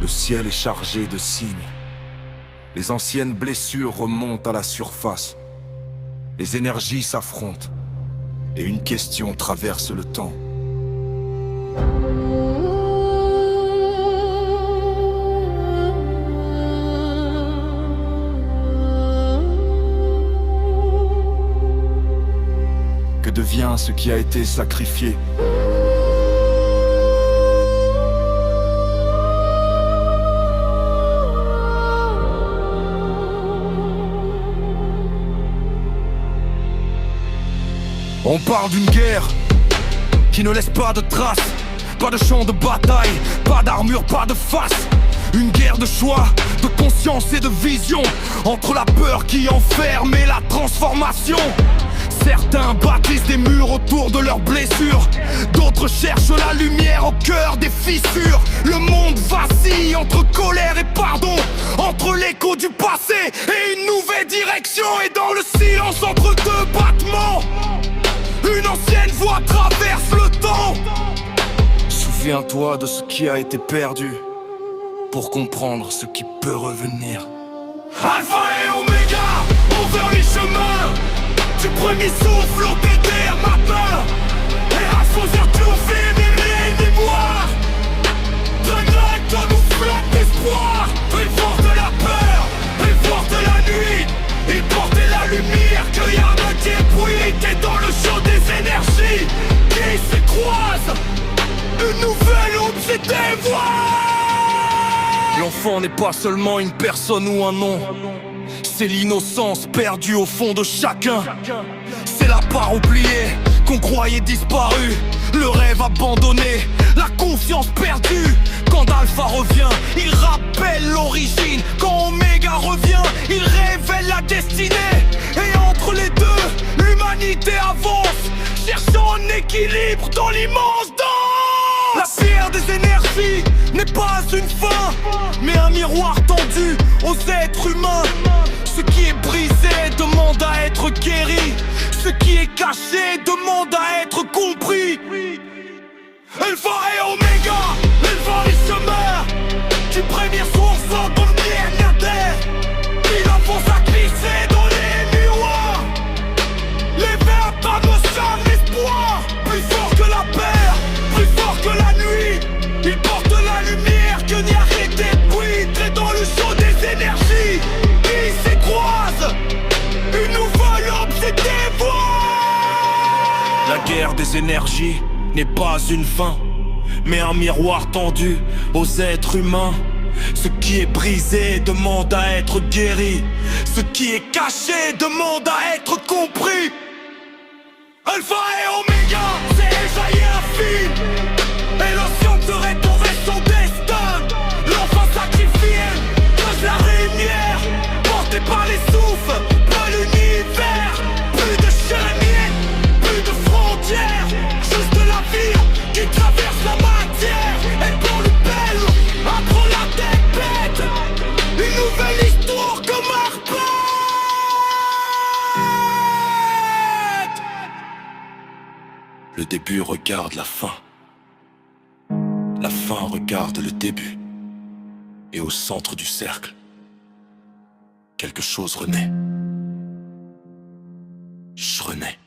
Le ciel est chargé de signes. Les anciennes blessures remontent à la surface. Les énergies s'affrontent. Et une question traverse le temps. Que devient ce qui a été sacrifié? On parle d'une guerre qui ne laisse pas de traces, pas de champ de bataille, pas d'armure, pas de face. Une guerre de choix, de conscience et de vision, entre la peur qui enferme et la transformation. Certains bâtissent des murs autour de leurs blessures, d'autres cherchent la lumière au cœur des fissures. Le monde vacille entre colère et pardon, entre l'écho du passé et une nouvelle direction. Et dans le silence entre deux battements, une ancienne voix traverse le temps. Souviens-toi de ce qui a été perdu pour comprendre ce qui peut revenir. Alpha et Oméga, ouvert les chemins du premier souffle au terre matin. Et à son surtout mes mémoires. Draglac doit nous flotte d'espoir. Il porte la peur, il porte la nuit, il porte la lumière, cueillard de débris. T'es dans le champ des énergies qui se croisent. Une nouvelle obsédée voix. L'enfant n'est pas seulement une personne ou un nom, c'est l'innocence perdue au fond de chacun. C'est la part oubliée qu'on croyait disparue, le rêve abandonné, la confiance perdue. Quand Alpha revient, il rappelle l'origine. Quand Oméga revient, il révèle la destinée. Et entre les deux, l'humanité avance, cherchant un équilibre dans l'immense danse. La pierre des énergies n'est pas une fin, mais un miroir tendu aux êtres humains. Ce qui est brisé demande à être guéri, ce qui est caché demande à être compris. Alpha et Oméga, élevant les chemins du premier source en devenir terre. Il avance à glisser dans les miroirs. Les vers pas me semblent l'espoir. Plus fort que la peur, plus fort que la nuit, il porte la lumière que n'y arrêté de bruit. Et dans le chaud des énergies qui s'écroisent, une nouvelle obsédée voix. La guerre des énergies n'est pas une fin, mais un miroir tendu aux êtres humains. Ce qui est brisé demande à être guéri, ce qui est caché demande à être compris. Alpha et Oméga, c'est Esaïe infini, et l'ancien serait trouvé son destin. L'enfant sacrifié, creuse la lumière, porté par les souffles de l'univers. Plus de cheminées, plus de frontières, juste de la vie qui traverse la matière. Et pour le bel, après la tempête, une nouvelle histoire comme Arpète. Le début regarde la fin regarde le début. Et au centre du cercle, quelque chose renaît. Je renais.